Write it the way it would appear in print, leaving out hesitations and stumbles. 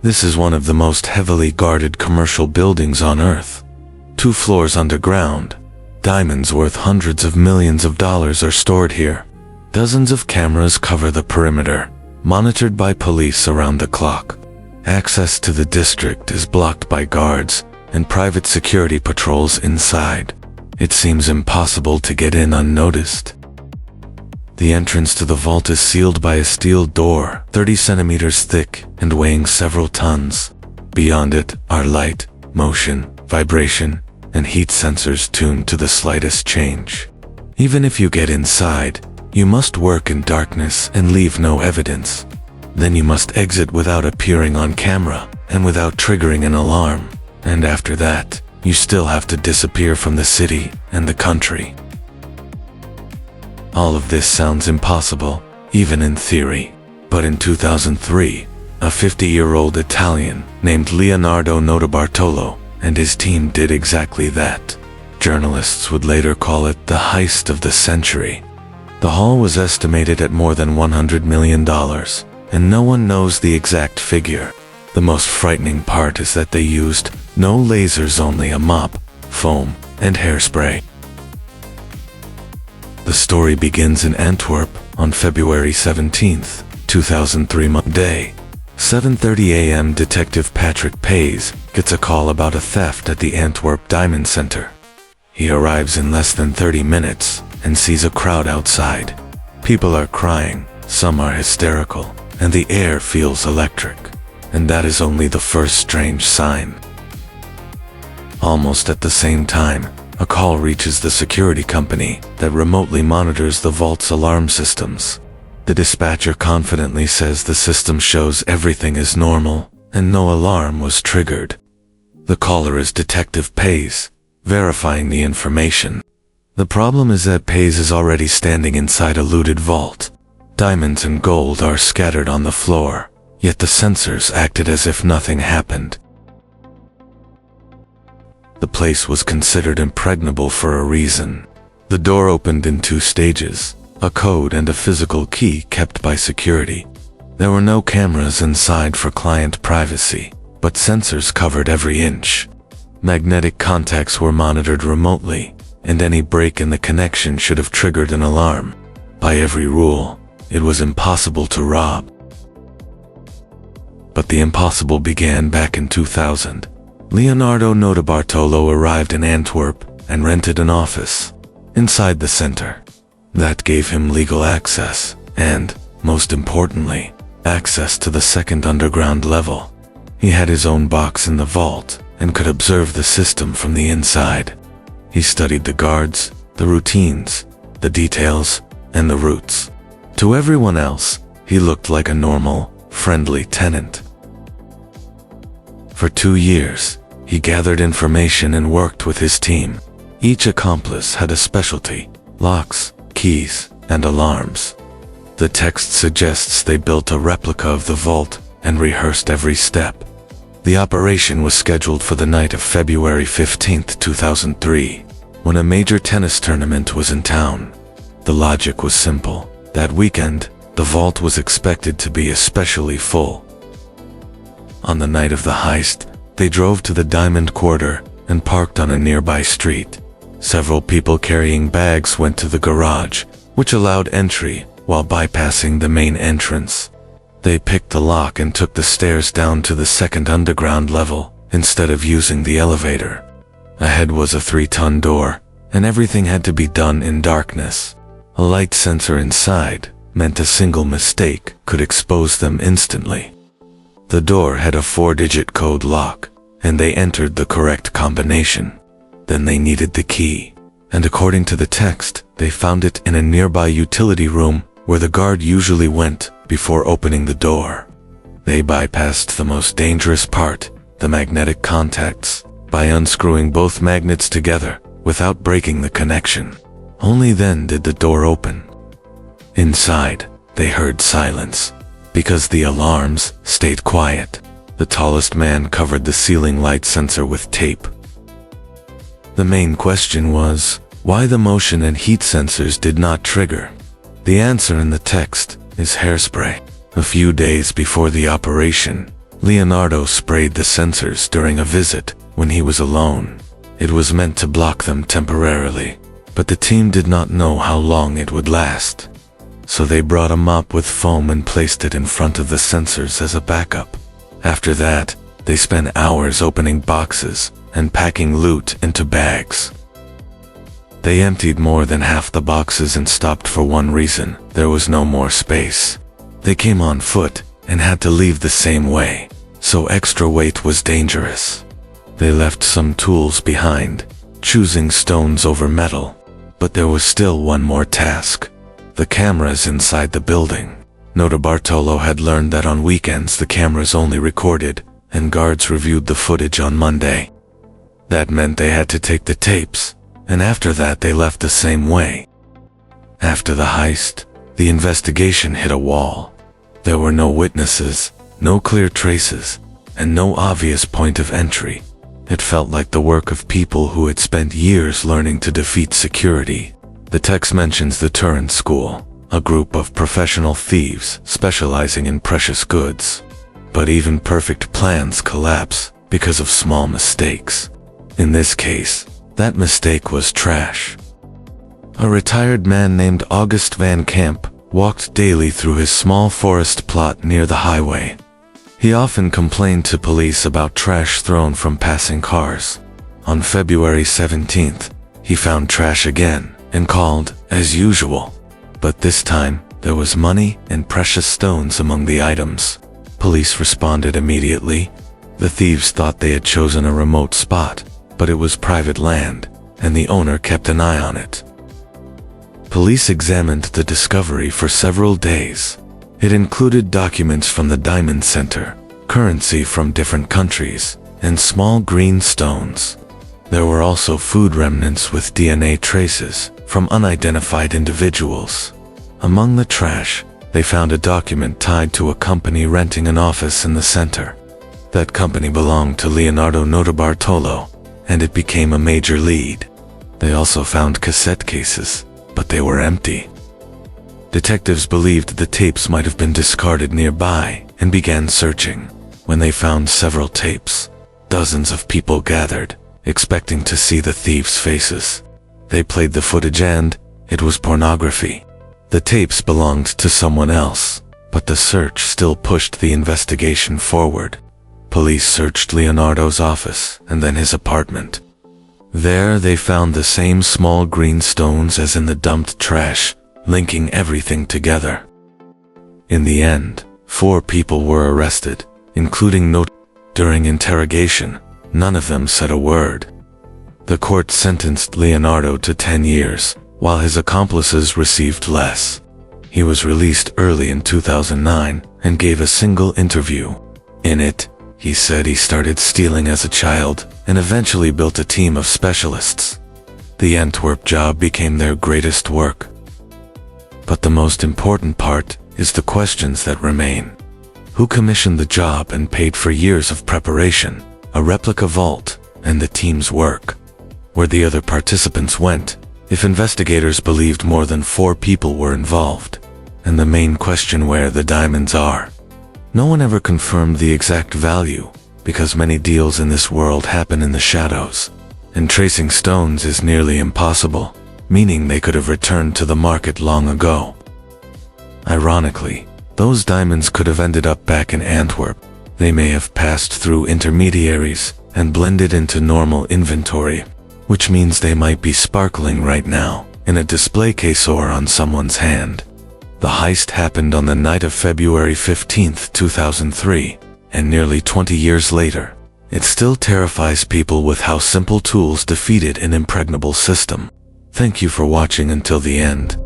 This is one of the most heavily guarded commercial buildings on Earth. 2 floors underground. Diamonds worth hundreds of millions of dollars are stored here. Dozens of cameras cover the perimeter, monitored by police around the clock. Access to the district is blocked by guards and private security patrols inside. It seems impossible to get in unnoticed. The entrance to the vault is sealed by a steel door 30 centimeters thick and weighing several tons. Beyond it are light, motion, vibration, and heat sensors tuned to the slightest change. Even if you get inside, you must work in darkness and leave no evidence. Then you must exit without appearing on camera and without triggering an alarm. And after that, you still have to disappear from the city and the country. All of this sounds impossible, even in theory. But in 2003, a 50-year-old Italian named Leonardo Notarbartolo and his team did exactly that. Journalists would later call it the heist of the century. The haul was estimated at more than $100 million, and no one knows the exact figure. The most frightening part is that they used no lasers, only a mop, foam, and hairspray. The story begins in Antwerp on February 17, 2003 Monday. 7:30 a.m. Detective Patrick Pays gets a call about a theft at the Antwerp Diamond Center. He arrives in less than 30 minutes and sees a crowd outside. People are crying, some are hysterical, and the air feels electric. And that is only the first strange sign. Almost at the same time, a call reaches the security company that remotely monitors the vault's alarm systems. The dispatcher confidently says the system shows everything is normal and no alarm was triggered. The caller is Detective Pays, verifying the information. The problem is that Pays is already standing inside a looted vault. Diamonds and gold are scattered on the floor, yet the sensors acted as if nothing happened. The place was considered impregnable for a reason. The door opened in 2 stages, a code and a physical key kept by security. There were no cameras inside for client privacy, but sensors covered every inch. Magnetic contacts were monitored remotely, and any break in the connection should have triggered an alarm. By every rule, it was impossible to rob. But the impossible began back in 2000. Leonardo Notarbartolo arrived in Antwerp and rented an office inside the center. That gave him legal access and, most importantly, access to the second underground level. He had his own box in the vault and could observe the system from the inside. He studied the guards, the routines, the details, and the routes. To everyone else, he looked like a normal, friendly tenant. For 2 years, he gathered information and worked with his team. Each accomplice had a specialty: locks, keys, and alarms. The text suggests they built a replica of the vault and rehearsed every step. The operation was scheduled for the night of February 15, 2003, when a major tennis tournament was in town. The logic was simple. That weekend, the vault was expected to be especially full. On the night of the heist, they drove to the Diamond Quarter and parked on a nearby street. Several people carrying bags went to the garage, which allowed entry while bypassing the main entrance. They picked the lock and took the stairs down to the second underground level instead of using the elevator. Ahead was a 3-ton door, and everything had to be done in darkness. A light sensor inside meant a single mistake could expose them instantly. The door had a 4-digit code lock, and they entered the correct combination. Then they needed the key, and according to the text, they found it in a nearby utility room where the guard usually went before opening the door. They bypassed the most dangerous part, the magnetic contacts, by unscrewing both magnets together without breaking the connection. Only then did the door open. Inside, they heard silence, because the alarms stayed quiet. The tallest man covered the ceiling light sensor with tape. The main question was, why the motion and heat sensors did not trigger? The answer in the text is hairspray. A few days before the operation, Leonardo sprayed the sensors during a visit when he was alone. It was meant to block them temporarily, but the team did not know how long it would last. So they brought a mop with foam and placed it in front of the sensors as a backup. After that, they spent hours opening boxes and packing loot into bags. They emptied more than half the boxes and stopped for one reason: there was no more space. They came on foot and had to leave the same way, so extra weight was dangerous. They left some tools behind, choosing stones over metal. But there was still one more task: the cameras inside the building. Notarbartolo had learned that on weekends the cameras only recorded, and guards reviewed the footage on Monday. That meant they had to take the tapes, and after that they left the same way. After the heist, the investigation hit a wall. There were no witnesses, no clear traces, and no obvious point of entry. It felt like the work of people who had spent years learning to defeat security. The text mentions the Tenant School, a group of professional thieves specializing in precious goods. But even perfect plans collapse because of small mistakes. In this case, that mistake was trash. A retired man named August Van Camp walked daily through his small forest plot near the highway. He often complained to police about trash thrown from passing cars. On February 17th, he found trash again and called, as usual. But this time, there was money and precious stones among the items. Police responded immediately. The thieves thought they had chosen a remote spot, but it was private land, and the owner kept an eye on it. Police examined the discovery for several days. It included documents from the Diamond Center, currency from different countries, and small green stones. There were also food remnants with DNA traces from unidentified individuals. Among the trash, they found a document tied to a company renting an office in the center. That company belonged to Leonardo Notarbartolo, and it became a major lead. They also found cassette cases, but they were empty. Detectives believed the tapes might have been discarded nearby and began searching. When they found several tapes, dozens of people gathered, expecting to see the thieves' faces. They played the footage and it was pornography. The tapes belonged to someone else, but the search still pushed the investigation forward. Police searched Leonardo's office and then his apartment. There they found the same small green stones as in the dumped trash, linking everything together. In the end, 4 people were arrested, including During interrogation, none of them said a word. The court sentenced Leonardo to 10 years, while his accomplices received less. He was released early in 2009 and gave a single interview. In it, he said he started stealing as a child and eventually built a team of specialists. The Antwerp job became their greatest work. But the most important part is the questions that remain. Who commissioned the job and paid for years of preparation, a replica vault, and the team's work? Where the other participants went, if investigators believed more than 4 people were involved. And the main question: where the diamonds are. No one ever confirmed the exact value, because many deals in this world happen in the shadows, and tracing stones is nearly impossible, meaning they could have returned to the market long ago. Ironically, those diamonds could have ended up back in Antwerp. They may have passed through intermediaries and blended into normal inventory, which means they might be sparkling right now in a display case or on someone's hand. The heist happened on the night of February 15, 2003, and nearly 20 years later, it still terrifies people with how simple tools defeated an impregnable system. Thank you for watching until the end.